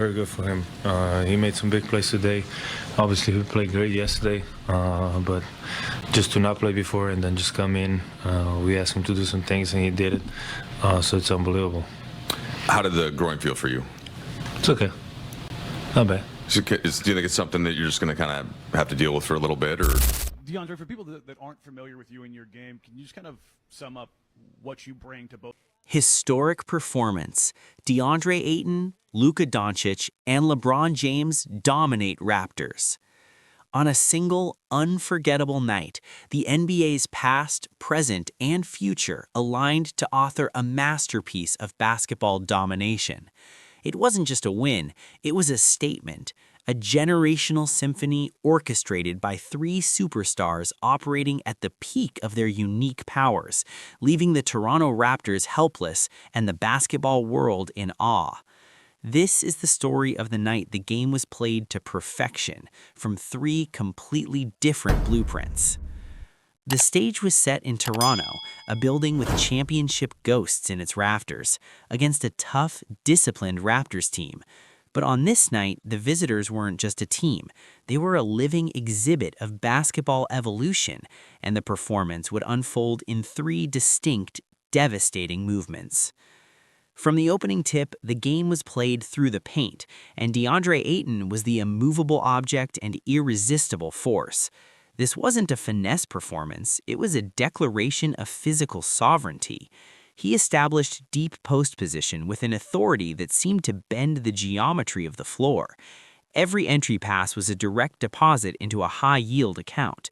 Very good for him. He made some big plays today. Obviously, he played great yesterday, but just to not play before and then just come in, we asked him to do some things and he did it. So it's unbelievable. How did the groin feel for you? It's okay. Not bad. Do you think it's something that you're just going to kind of have to deal with for a little bit, or? Deandre, for people that aren't familiar with you and your game, can you just kind of sum up what you bring to both? Historic performance. Deandre Ayton, Luka Dončić, and LeBron James dominate Raptors. On a single, unforgettable night, the NBA's past, present, and future aligned to author a masterpiece of basketball domination. It wasn't just a win, it was a statement, a generational symphony orchestrated by three superstars operating at the peak of their unique powers, leaving the Toronto Raptors helpless and the basketball world in awe. This is the story of the night the game was played to perfection from three completely different blueprints. The stage was set in Toronto, a building with championship ghosts in its rafters, against a tough, disciplined Raptors team. But on this night, the visitors weren't just a team. They were a living exhibit of basketball evolution, and the performance would unfold in three distinct, devastating movements. From the opening tip, the game was played through the paint, and Deandre Ayton was the immovable object and irresistible force. This wasn't a finesse performance, it was a declaration of physical sovereignty. He established deep post position with an authority that seemed to bend the geometry of the floor. Every entry pass was a direct deposit into a high-yield account.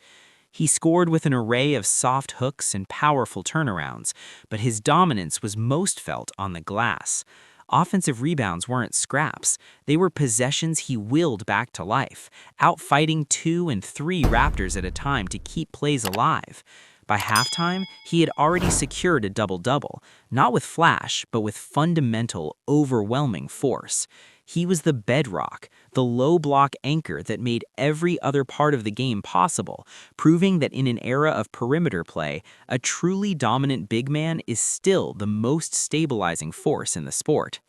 He scored with an array of soft hooks and powerful turnarounds, but his dominance was most felt on the glass. Offensive rebounds weren't scraps. They were possessions he willed back to life, outfighting 2 and 3 Raptors at a time to keep plays alive. By halftime, he had already secured a double-double, not with flash, but with fundamental, overwhelming force. He was the bedrock, the low-block anchor that made every other part of the game possible, proving that in an era of perimeter play, a truly dominant big man is still the most stabilizing force in the sport.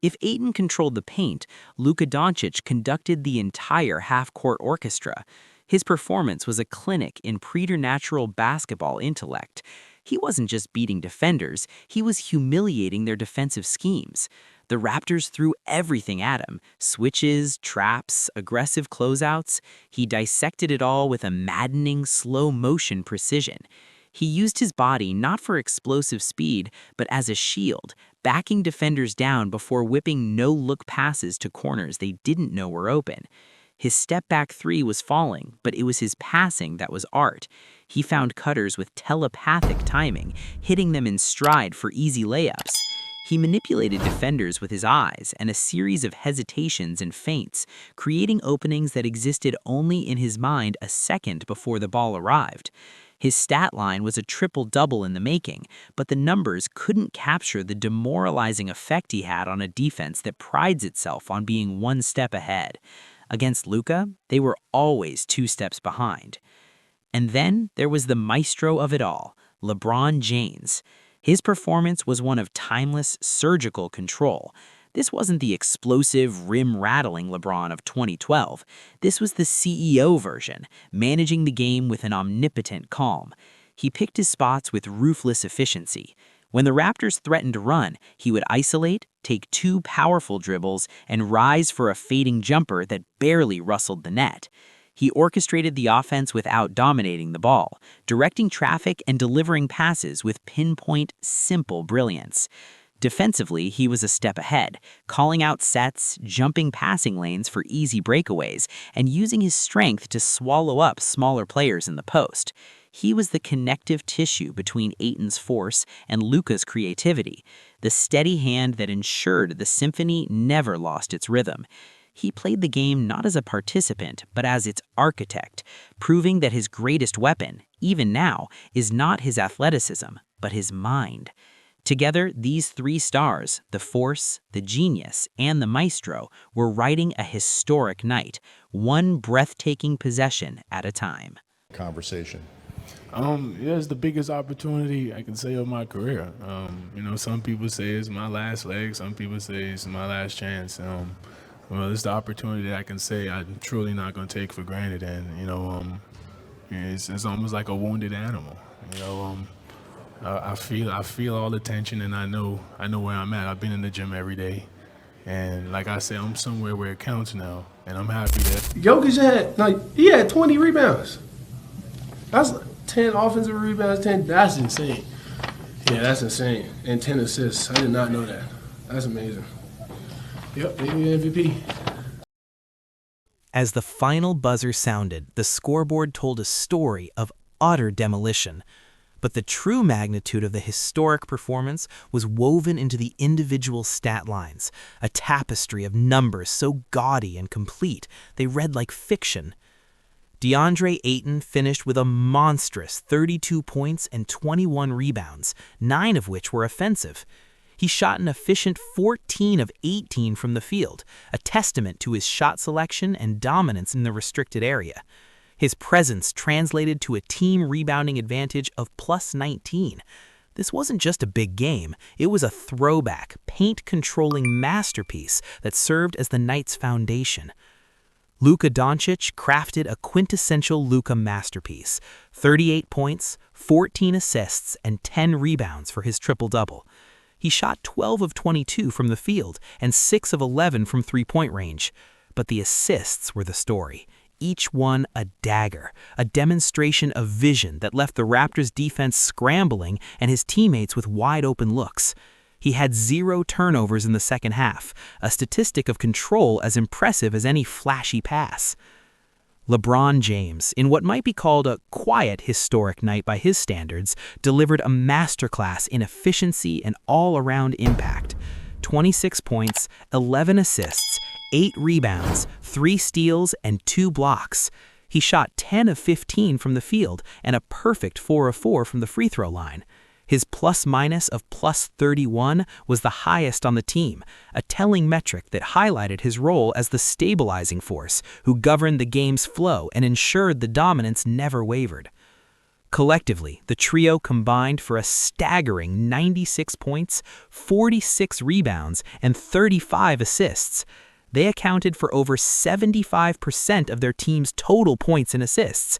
If Ayton controlled the paint, Luka Dončić conducted the entire half-court orchestra. His performance was a clinic in preternatural basketball intellect. He wasn't just beating defenders, he was humiliating their defensive schemes. The Raptors threw everything at him: switches, traps, aggressive closeouts. He dissected it all with a maddening, slow-motion precision. He used his body not for explosive speed, but as a shield, backing defenders down before whipping no-look passes to corners they didn't know were open. His step-back three was falling, but it was his passing that was art. He found cutters with telepathic timing, hitting them in stride for easy layups. He manipulated defenders with his eyes and a series of hesitations and feints, creating openings that existed only in his mind a second before the ball arrived. His stat line was a triple-double in the making, but the numbers couldn't capture the demoralizing effect he had on a defense that prides itself on being one step ahead. Against Luka, they were always 2 steps behind. And then there was the maestro of it all, LeBron James. His performance was one of timeless, surgical control. This wasn't the explosive, rim-rattling LeBron of 2012. This was the CEO version, managing the game with an omnipotent calm. He picked his spots with ruthless efficiency. When the Raptors threatened to run, he would isolate, take 2 powerful dribbles, and rise for a fading jumper that barely rustled the net. He orchestrated the offense without dominating the ball, directing traffic and delivering passes with pinpoint, simple brilliance. Defensively, he was a step ahead, calling out sets, jumping passing lanes for easy breakaways, and using his strength to swallow up smaller players in the post. He was the connective tissue between Ayton's force and Luka's creativity, the steady hand that ensured the symphony never lost its rhythm. He played the game not as a participant, but as its architect, proving that his greatest weapon, even now, is not his athleticism, but his mind. Together, these 3 stars, the force, the genius, and the maestro, were writing a historic night, one breathtaking possession at a time. Conversation. Yeah, it's the biggest opportunity I can say of my career. Some people say it's my last leg. Some people say it's my last chance. well, it's the opportunity that I can say I'm truly not going to take for granted. And, it's almost like a wounded animal. I feel all the tension, and I know where I'm at. I've been in the gym every day. And like I said, I'm somewhere where it counts now, and I'm happy that Jokic had 20 rebounds. That's 10 offensive rebounds, 10. That's insane. Yeah, that's insane. And 10 assists. I did not know that. That's amazing. Yep, maybe MVP. As the final buzzer sounded, the scoreboard told a story of utter demolition. But the true magnitude of the historic performance was woven into the individual stat lines, a tapestry of numbers so gaudy and complete they read like fiction. Deandre Ayton finished with a monstrous 32 points and 21 rebounds, 9 of which were offensive. He shot an efficient 14 of 18 from the field, a testament to his shot selection and dominance in the restricted area. His presence translated to a team rebounding advantage of plus 19. This wasn't just a big game, it was a throwback, paint-controlling masterpiece that served as the night's foundation. Luka Dončić crafted a quintessential Luka masterpiece, 38 points, 14 assists, and 10 rebounds for his triple-double. He shot 12 of 22 from the field and 6 of 11 from three-point range. But the assists were the story. Each one a dagger, a demonstration of vision that left the Raptors' defense scrambling and his teammates with wide-open looks. He had 0 turnovers in the second half, a statistic of control as impressive as any flashy pass. LeBron James, in what might be called a quiet historic night by his standards, delivered a masterclass in efficiency and all-around impact. 26 points, 11 assists, 8 rebounds, 3 steals, and 2 blocks. He shot 10 of 15 from the field and a perfect 4 of 4 from the free throw line. His plus-minus of plus 31 was the highest on the team, a telling metric that highlighted his role as the stabilizing force who governed the game's flow and ensured the dominance never wavered. Collectively, the trio combined for a staggering 96 points, 46 rebounds, and 35 assists. They accounted for over 75% of their team's total points and assists.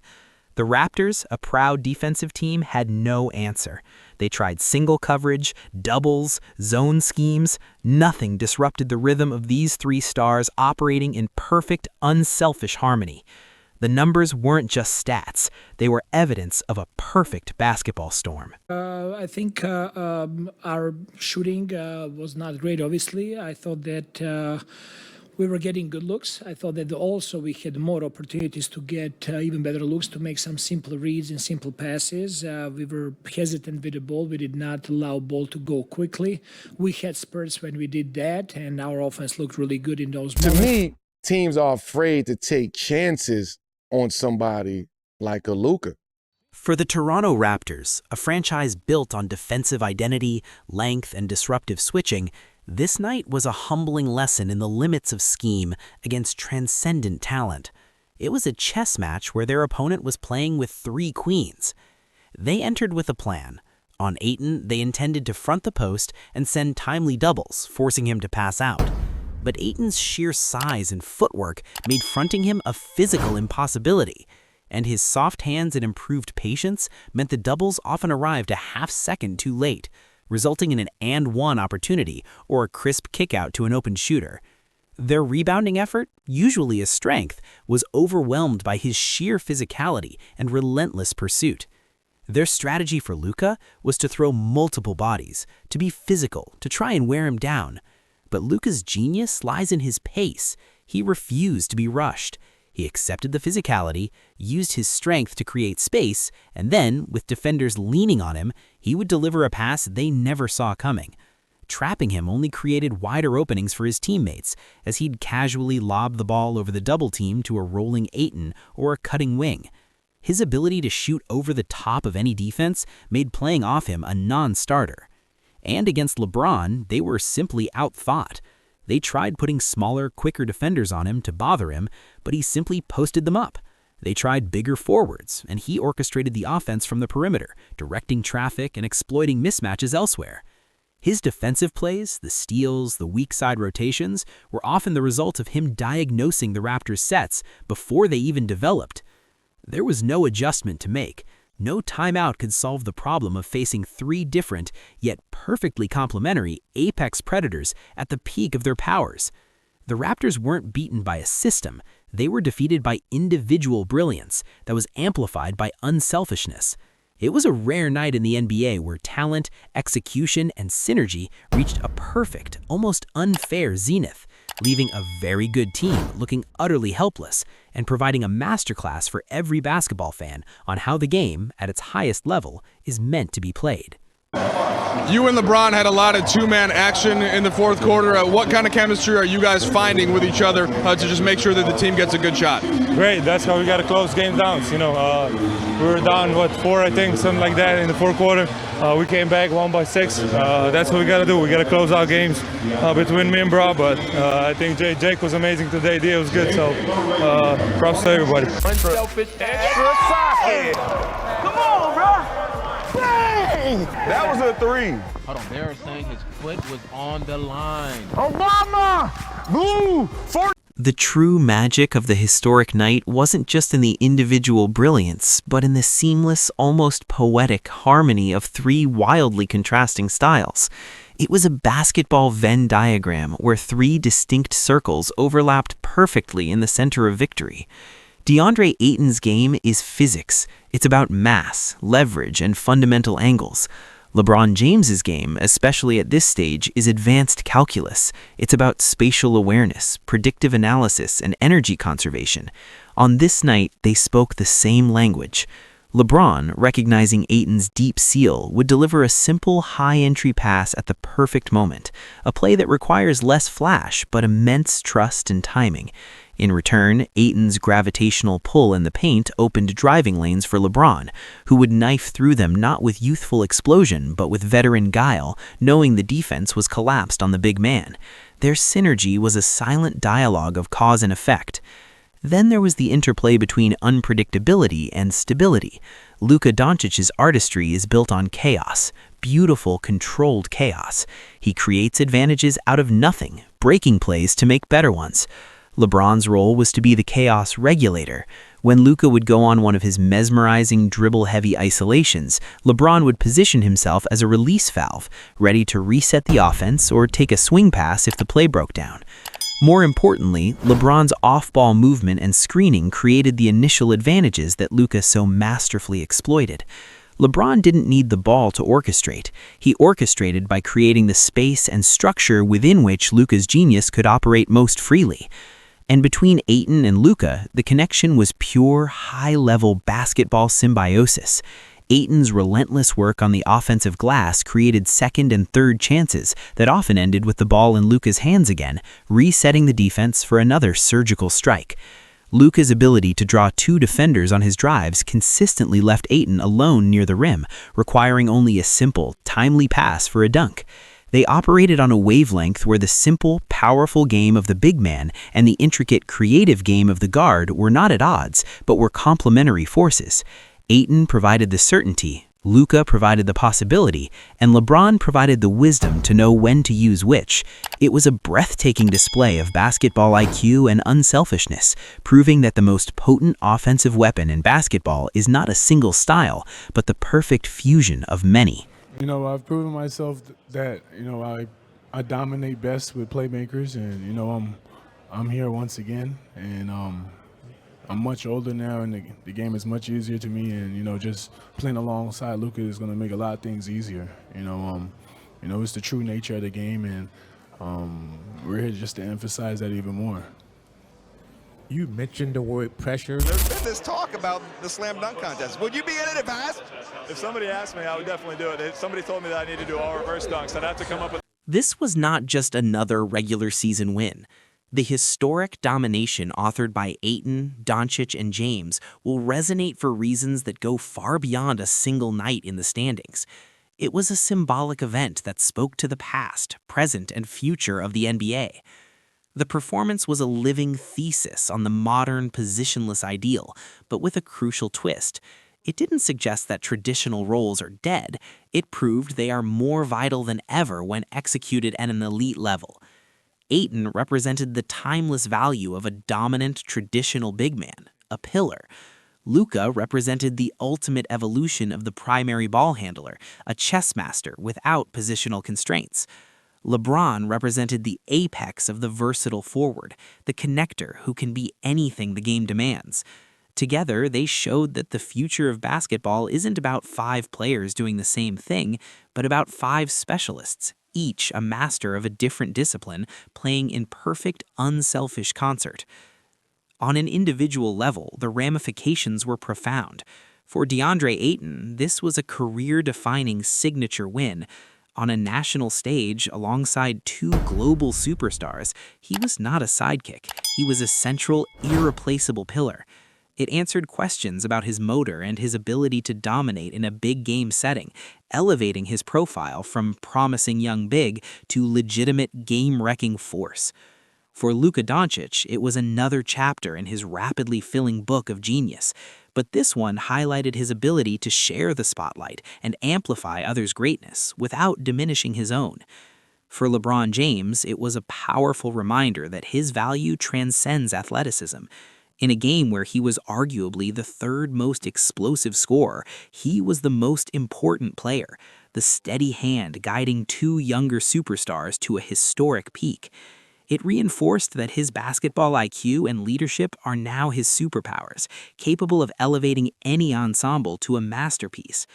The Raptors, a proud defensive team, had no answer. They tried single coverage, doubles, zone schemes. Nothing disrupted the rhythm of these 3 stars operating in perfect, unselfish harmony. The numbers weren't just stats. They were evidence of a perfect basketball storm. I think our shooting was not great, obviously. I thought that we were getting good looks. I thought that also we had more opportunities to get even better looks, to make some simple reads and simple passes. We were hesitant with the ball. We did not allow ball to go quickly. We had spurts when we did that, and our offense looked really good in those moments. To me, teams are afraid to take chances on somebody like a Luka. For the Toronto Raptors, a franchise built on defensive identity, length, and disruptive switching, this night was a humbling lesson in the limits of scheme against transcendent talent. It was a chess match where their opponent was playing with 3 queens. They entered with a plan. On Ayton, they intended to front the post and send timely doubles, forcing him to pass out. But Ayton's sheer size and footwork made fronting him a physical impossibility. And his soft hands and improved patience meant the doubles often arrived a half-second too late, resulting in an and-one opportunity or a crisp kickout to an open shooter. Their rebounding effort, usually a strength, was overwhelmed by his sheer physicality and relentless pursuit. Their strategy for Luka was to throw multiple bodies, to be physical, to try and wear him down. But Luka's genius lies in his pace. He refused to be rushed. He accepted the physicality, used his strength to create space, and then, with defenders leaning on him, he would deliver a pass they never saw coming. Trapping him only created wider openings for his teammates, as he'd casually lob the ball over the double team to a rolling Ayton or a cutting wing. His ability to shoot over the top of any defense made playing off him a non-starter. And against LeBron, they were simply outthought. They tried putting smaller, quicker defenders on him to bother him, but he simply posted them up. They tried bigger forwards, and he orchestrated the offense from the perimeter, directing traffic and exploiting mismatches elsewhere. His defensive plays, the steals, the weak side rotations, were often the result of him diagnosing the Raptors' sets before they even developed. There was no adjustment to make. No timeout could solve the problem of facing three different, yet perfectly complementary, apex predators at the peak of their powers. The Raptors weren't beaten by a system. They were defeated by individual brilliance that was amplified by unselfishness. It was a rare night in the NBA where talent, execution, and synergy reached a perfect, almost unfair zenith, leaving a very good team looking utterly helpless and providing a masterclass for every basketball fan on how the game, at its highest level, is meant to be played. You and LeBron had a lot of two-man action in the fourth quarter. What kind of chemistry are you guys finding with each other to just make sure that the team gets a good shot? Great. That's how we got to close games down. We were down, 4, I think, something like that in the fourth quarter. We came back 1 by 6. That's what we got to do. We got to close out games between me and Bro. But I think Jake was amazing today. Dia was good. So props to everybody. Unselfish extra socket. Come on, bro. Dang! That was a 3. Hold on, they're saying his foot was on the line. Obama! Blue! The true magic of the historic night wasn't just in the individual brilliance, but in the seamless, almost poetic harmony of three wildly contrasting styles. It was a basketball Venn diagram where three distinct circles overlapped perfectly in the center of victory. Deandre Ayton's game is physics. It's about mass, leverage, and fundamental angles. LeBron James's game, especially at this stage, is advanced calculus. It's about spatial awareness, predictive analysis, and energy conservation. On this night, they spoke the same language. LeBron, recognizing Ayton's deep seal, would deliver a simple high-entry pass at the perfect moment, a play that requires less flash but immense trust and timing. In return, Ayton's gravitational pull in the paint opened driving lanes for LeBron, who would knife through them not with youthful explosion but with veteran guile, knowing the defense was collapsed on the big man. Their synergy was a silent dialogue of cause and effect. Then there was the interplay between unpredictability and stability. Luka Dončić's artistry is built on chaos, beautiful, controlled chaos. He creates advantages out of nothing, breaking plays to make better ones. LeBron's role was to be the chaos regulator. When Luka would go on one of his mesmerizing dribble-heavy isolations, LeBron would position himself as a release valve, ready to reset the offense or take a swing pass if the play broke down. More importantly, LeBron's off-ball movement and screening created the initial advantages that Luka so masterfully exploited. LeBron didn't need the ball to orchestrate. He orchestrated by creating the space and structure within which Luka's genius could operate most freely. And between Ayton and Luka, the connection was pure, high-level basketball symbiosis. Ayton's relentless work on the offensive glass created second and third chances that often ended with the ball in Luka's hands again, resetting the defense for another surgical strike. Luka's ability to draw two defenders on his drives consistently left Ayton alone near the rim, requiring only a simple, timely pass for a dunk. They operated on a wavelength where the simple, powerful game of the big man and the intricate, creative game of the guard were not at odds, but were complementary forces. Ayton provided the certainty, Luka provided the possibility, and LeBron provided the wisdom to know when to use which. It was a breathtaking display of basketball IQ and unselfishness, proving that the most potent offensive weapon in basketball is not a single style, but the perfect fusion of many. I've proven myself that, I dominate best with playmakers, and, I'm here once again, and I'm much older now, and the game is much easier to me, and, just playing alongside Luka is going to make a lot of things easier. It's the true nature of the game, and we're here just to emphasize that even more. You mentioned the word pressure. There's been this talk about the slam dunk contest. Would you be in it if asked? If somebody asked me, I would definitely do it. If somebody told me that I need to do all reverse dunks, I'd have to come up with... This was not just another regular season win. The historic domination authored by Ayton, Doncic, and James will resonate for reasons that go far beyond a single night in the standings. It was a symbolic event that spoke to the past, present, and future of the NBA. The performance was a living thesis on the modern positionless ideal, but with a crucial twist. It didn't suggest that traditional roles are dead. It proved they are more vital than ever when executed at an elite level. Ayton represented the timeless value of a dominant traditional big man, a pillar. Luka represented the ultimate evolution of the primary ball handler, a chess master without positional constraints. LeBron represented the apex of the versatile forward, the connector who can be anything the game demands. Together, they showed that the future of basketball isn't about 5 players doing the same thing, but about 5 specialists, each a master of a different discipline, playing in perfect, unselfish concert. On an individual level, the ramifications were profound. For Deandre Ayton, this was a career-defining signature win. On a national stage, alongside 2 global superstars, he was not a sidekick. He was a central, irreplaceable pillar. It answered questions about his motor and his ability to dominate in a big game setting, elevating his profile from promising young big to legitimate game-wrecking force. For Luka Dončić, it was another chapter in his rapidly filling book of genius, but this one highlighted his ability to share the spotlight and amplify others' greatness without diminishing his own. For LeBron James, it was a powerful reminder that his value transcends athleticism. In a game where he was arguably the 3rd most explosive scorer, he was the most important player, the steady hand guiding 2 younger superstars to a historic peak. It reinforced that his basketball IQ and leadership are now his superpowers, capable of elevating any ensemble to a masterpiece.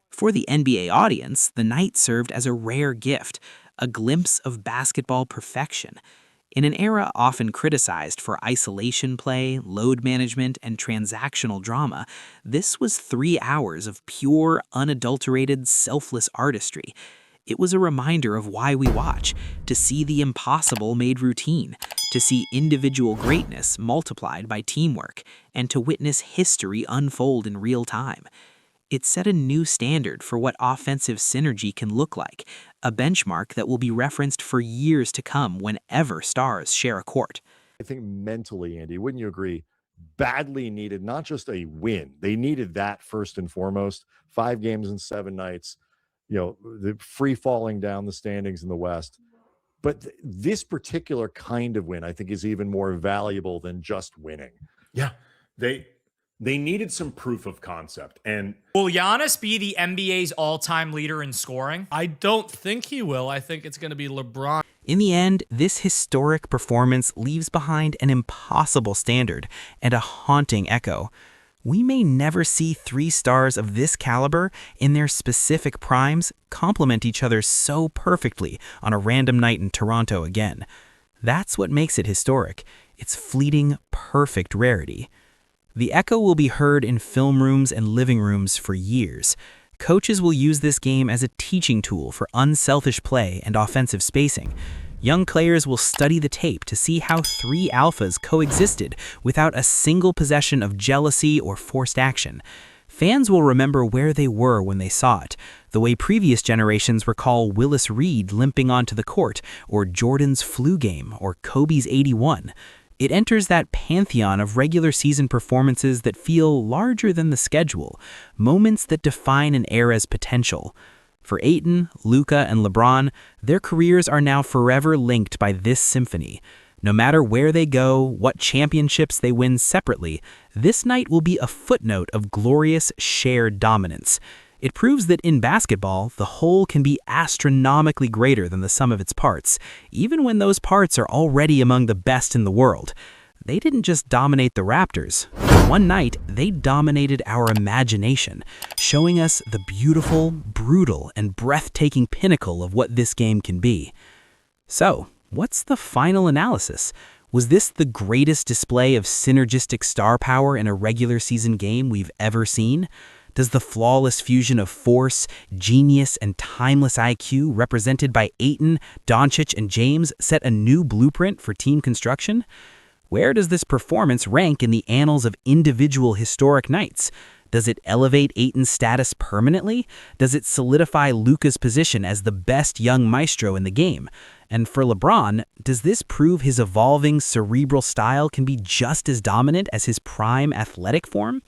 For the NBA audience, the night served as a rare gift, a glimpse of basketball perfection. In an era often criticized for isolation play, load management, and transactional drama, this was 3 hours of pure, unadulterated, selfless artistry. It was a reminder of why we watch, to see the impossible made routine, to see individual greatness multiplied by teamwork, and to witness history unfold in real time. It set a new standard for what offensive synergy can look like, a benchmark that will be referenced for years to come whenever stars share a court. I think mentally, Andy, wouldn't you agree, badly needed not just a win. They needed that first and foremost. 5 games in 7 nights, the free falling down the standings in the West. But this particular kind of win, I think, is even more valuable than just winning. Yeah, they needed some proof of concept. And will Giannis be the NBA's all-time leader in scoring? I don't think he will. I think it's going to be LeBron. In the end, this historic performance leaves behind an impossible standard and a haunting echo. We may never see 3 stars of this caliber in their specific primes complement each other so perfectly on a random night in Toronto again. That's what makes it historic. It's fleeting, perfect rarity. The echo will be heard in film rooms and living rooms for years. Coaches will use this game as a teaching tool for unselfish play and offensive spacing. Young players will study the tape to see how 3 alphas coexisted without a single possession of jealousy or forced action. Fans will remember where they were when they saw it, the way previous generations recall Willis Reed limping onto the court, or Jordan's flu game, or Kobe's 81. It enters that pantheon of regular season performances that feel larger than the schedule, moments that define an era's potential. For Ayton, Luka, and LeBron, their careers are now forever linked by this symphony. No matter where they go, what championships they win separately, this night will be a footnote of glorious shared dominance. It proves that in basketball, the whole can be astronomically greater than the sum of its parts, even when those parts are already among the best in the world. They didn't just dominate the Raptors. One night, they dominated our imagination, showing us the beautiful, brutal, and breathtaking pinnacle of what this game can be. So, what's the final analysis? Was this the greatest display of synergistic star power in a regular season game we've ever seen? Does the flawless fusion of force, genius, and timeless IQ represented by Ayton, Doncic, and James set a new blueprint for team construction? Where does this performance rank in the annals of individual historic nights? Does it elevate Ayton's status permanently? Does it solidify Luka's position as the best young maestro in the game? And for LeBron, does this prove his evolving cerebral style can be just as dominant as his prime athletic form?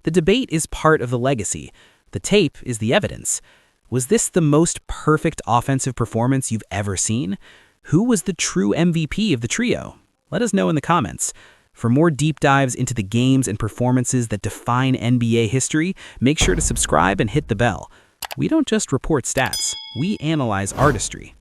The The debate is part of the legacy. The tape is the evidence. Was this the most perfect offensive performance you've ever seen? Who was the true MVP of the trio? Let us know in the comments. For more deep dives into the games and performances that define NBA history, make sure to subscribe and hit the bell. We don't just report stats, we analyze artistry.